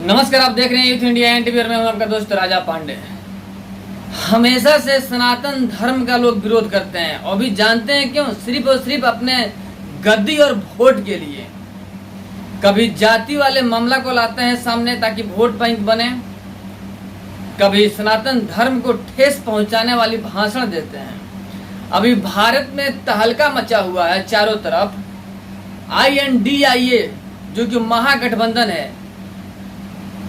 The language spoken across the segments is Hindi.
नमस्कार, आप देख रहे हैं यूथ इंडिया एनटीवी और मैं हूं आपका दोस्त राजा पांडे। हमेशा से सनातन धर्म का लोग विरोध करते हैं और भी जानते हैं क्यों? सिर्फ और सिर्फ अपने गद्दी और वोट के लिए। कभी जाति वाले मामला को लाते हैं सामने ताकि वोट बैंक बने, कभी सनातन धर्म को ठेस पहुंचाने वाली भाषण देते हैं। अभी भारत में तहलका मचा हुआ है चारों तरफ। INDIA जो कि महागठबंधन है,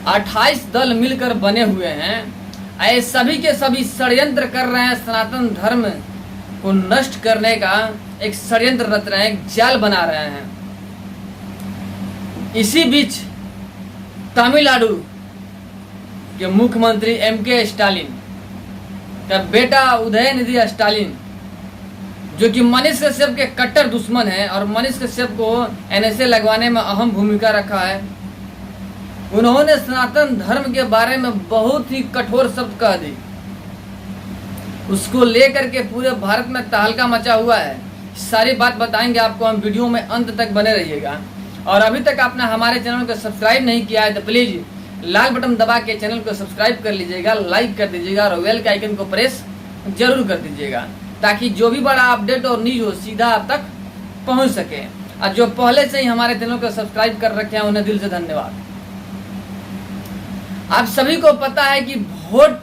28 दल मिलकर बने हुए हैं। ऐसे सभी के सभी षड्यंत्र कर रहे हैं, सनातन धर्म को नष्ट करने का एक षड्यंत्र रच रहे हैं, एक जाल बना रहे हैं। इसी बीच तमिलनाडु के मुख्यमंत्री MK स्टालिन का बेटा उदयनिधि स्टालिन, जो कि मनीष कश्यप के कट्टर दुश्मन है और मनीष कश्यप को NSA लगवाने में अहम भूमिका रखा है, उन्होंने सनातन धर्म के बारे में बहुत ही कठोर शब्द कह दी। उसको लेकर के पूरे भारत में तहलका मचा हुआ है। सारी बात बताएंगे आपको हम, वीडियो में अंत तक बने रहिएगा। और अभी तक आपने हमारे चैनल को सब्सक्राइब नहीं किया है तो प्लीज लाल बटन दबा के चैनल को सब्सक्राइब कर लीजिएगा, लाइक कर दीजिएगा और बेल के आइकन को प्रेस जरूर कर दीजिएगा, ताकि जो भी बड़ा अपडेट और न्यूज हो सीधा आप तक पहुंच सके। और जो पहले से ही हमारे चैनल को सब्सक्राइब कर रखे हैं उन्हें दिल से धन्यवाद। आप सभी को पता है कि वोट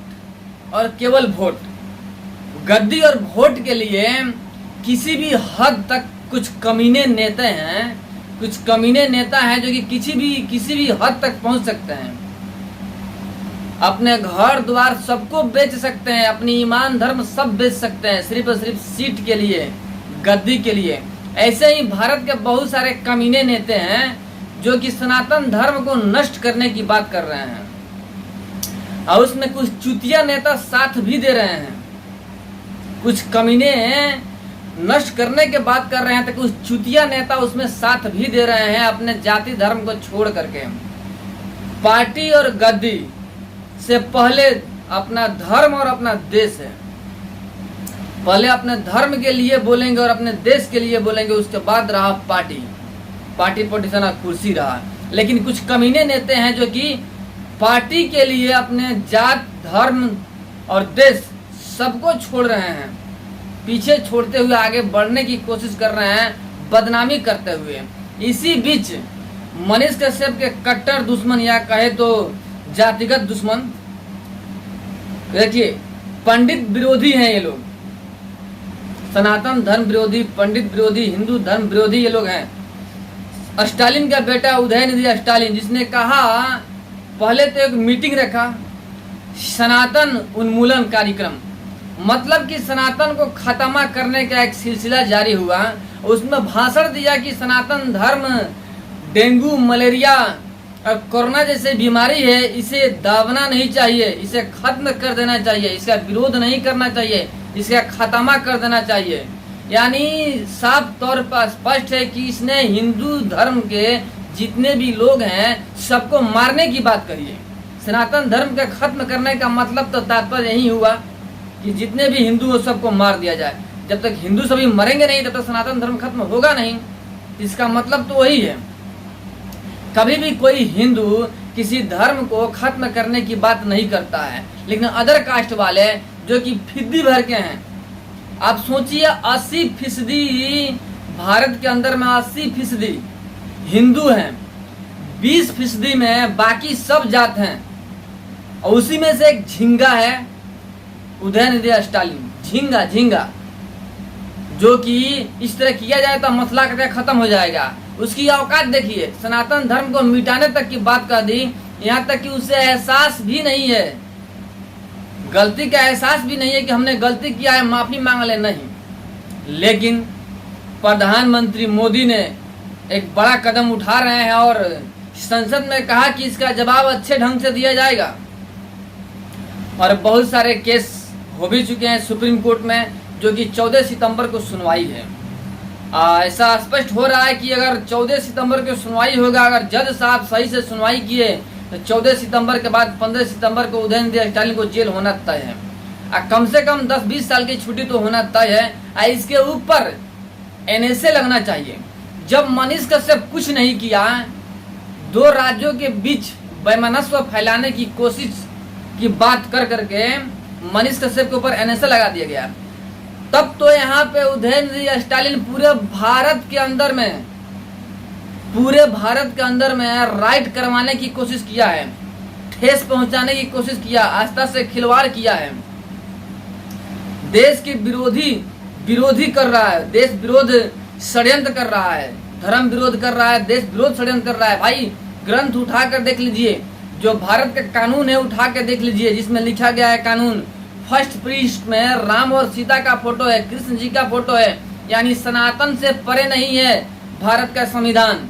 और केवल वोट, गद्दी और वोट के लिए किसी भी हद तक कुछ कमीने नेता हैं जो कि किसी भी हद तक पहुंच सकते हैं। अपने घर द्वार सबको बेच सकते हैं, अपनी ईमान धर्म सब बेच सकते हैं, सिर्फ और सिर्फ सीट के लिए, गद्दी के लिए। ऐसे ही भारत के बहुत सारे कमीने नेता हैं जो कि सनातन धर्म को नष्ट करने की बात कर रहे हैं और उसमें कुछ चुतिया नेता साथ भी दे रहे हैं। कुछ कमीने नष्ट करने के बात कर रहे हैं तो कुछ चुतिया नेता उसमें साथ भी दे रहे हैं, अपने जाति धर्म को छोड़ करके। पार्टी और गद्दी से पहले अपना धर्म और अपना देश है। पहले अपने धर्म के लिए बोलेंगे और अपने देश के लिए बोलेंगे, उसके बाद रहा पार्टी पोजीशन और कुर्सी रहा। लेकिन कुछ कमीने नेता हैं जो कि पार्टी के लिए अपने जात धर्म और देश सबको छोड़ रहे हैं, पीछे छोड़ते हुए आगे बढ़ने की कोशिश कर रहे हैं, बदनामी करते हुए। इसी बीच मनीष कश्यप के कट्टर दुश्मन या कहे तो जातिगत दुश्मन, देखिए पंडित विरोधी हैं ये लोग, सनातन धर्म विरोधी, पंडित विरोधी, हिंदू धर्म विरोधी ये लोग हैं। स्टालिन का बेटा उदयनिधि स्टालिन, जिसने कहा, पहले तो एक मीटिंग रखा, सनातन उन्मूलन कार्यक्रम, मतलब कि सनातन को खत्म करने का एक सिलसिला जारी हुआ। उसमें भाषण दिया कि सनातन धर्म डेंगू, मलेरिया और कोरोना जैसे बीमारी है, इसे दाबना नहीं चाहिए, इसे खत्म कर देना चाहिए, इसका विरोध नहीं करना चाहिए, इसका खत्म कर देना चाहिए। यानी साफ तौर पर स्पष्ट है कि इसने हिंदू धर्म के जितने भी लोग हैं सबको मारने की बात कही है। सनातन धर्म के खत्म करने का मतलब तो तात्पर्य यही हुआ कि जितने भी हिंदू हो सबको मार दिया जाए। जब तक हिंदू सभी मरेंगे नहीं तब तक सनातन धर्म खत्म होगा नहीं। इसका मतलब तो वही है। कभी भी कोई हिंदू किसी धर्म को खत्म करने की बात नहीं करता है, लेकिन अदर कास्ट वाले जो कि फिद्दी भर के हैं, आप सोचिए 80% भारत के अंदर में 80% हिंदू हैं, 20% में बाकी सब जात हैं, और उसी में से एक झिंगा है उदयनिधि स्टालिन, झिंगा जो कि इस तरह किया जाए तो मसला खत्म हो जाएगा। उसकी औकात देखिए, सनातन धर्म को मिटाने तक की बात कर दी, यहाँ तक कि उसे एहसास भी नहीं है, गलती का एहसास भी नहीं है कि हमने गलती किया है, माफी मांग ले, नहीं। लेकिन प्रधानमंत्री मोदी ने एक बड़ा कदम उठा रहे हैं और संसद में कहा कि इसका जवाब अच्छे ढंग से दिया जाएगा। और बहुत सारे केस हो भी चुके हैं सुप्रीम कोर्ट में, जो कि 14 सितंबर को सुनवाई है। ऐसा स्पष्ट हो रहा है कि अगर 14 सितंबर को सुनवाई होगा, अगर जज साहब सही से सुनवाई किए तो 14 सितंबर के बाद 15 सितंबर को उदयनिधि स्टालिन को जेल होना तय है। कम से कम 10-20 साल की छुट्टी तो होना तय है। इसके ऊपर NSA लगना चाहिए। जब मनीष कश्यप कुछ नहीं किया, दो राज्यों के बीच वैमनस्य फैलाने की कोशिश की बात कर करके मनीष कश्यप के ऊपर एनएसए लगा दिया गया। तब तो यहाँ पे उदयनिधि स्टालिन पूरे भारत के अंदर में राइट करवाने की कोशिश किया है, ठेस पहुंचाने की कोशिश किया, आस्था से खिलवाड़ किया है, देश के विरोधी कर रहा है, देश विरोध षड्यंत्र कर रहा है, धर्म विरोध कर रहा है, देश विरोध षड्यंत्र कर रहा है। भाई ग्रंथ उठाकर देख लीजिए, जो भारत का कानून है उठा के देख लीजिए, जिसमें लिखा गया है कानून, फर्स्ट पृष्ठ में राम और सीता का फोटो है, कृष्ण जी का फोटो है, यानी सनातन से परे नहीं है भारत का संविधान।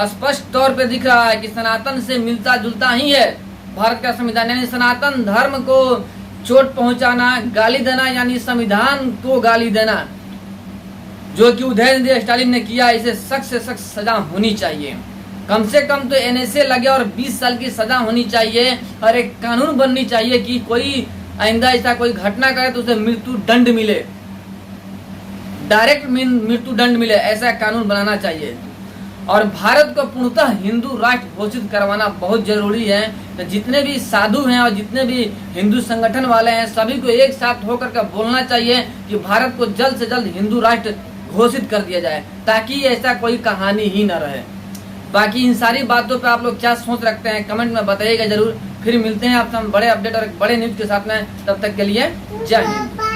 स्पष्ट तौर पे दिख रहा है कि सनातन से मिलता जुलता ही है भारत का संविधान, यानी सनातन धर्म को चोट पहुंचाना, गाली देना, यानी संविधान को गाली देना, जो कि उदयनिधि स्टालिन ने किया, इसे सख्त से सख्त सजा होनी चाहिए। कम से कम तो एनएसए लगे और 20 साल की सजा होनी चाहिए और एक कानून बननी चाहिए कि कोई आइंदा ऐसा कोई घटना करे तो उसे मृत्यु दंड मिले, डायरेक्ट मृत्यु दंड मिले, ऐसा कानून बनाना चाहिए। और भारत को पूर्णतः हिंदू राष्ट्र घोषित करवाना बहुत जरूरी है। तो जितने भी साधु हैं और जितने भी हिंदू संगठन वाले हैं, सभी को एक साथ होकर के बोलना चाहिए कि भारत को जल्द से जल्द हिंदू राष्ट्र घोषित कर दिया जाए, ताकि ऐसा कोई कहानी ही न रहे। बाकी इन सारी बातों पे आप लोग क्या सोच रखते हैं कमेंट में बताइएगा जरूर। फिर मिलते हैं आपसे हम बड़े अपडेट और बड़े न्यूज के साथ में, तब तक के लिए जय हिंद।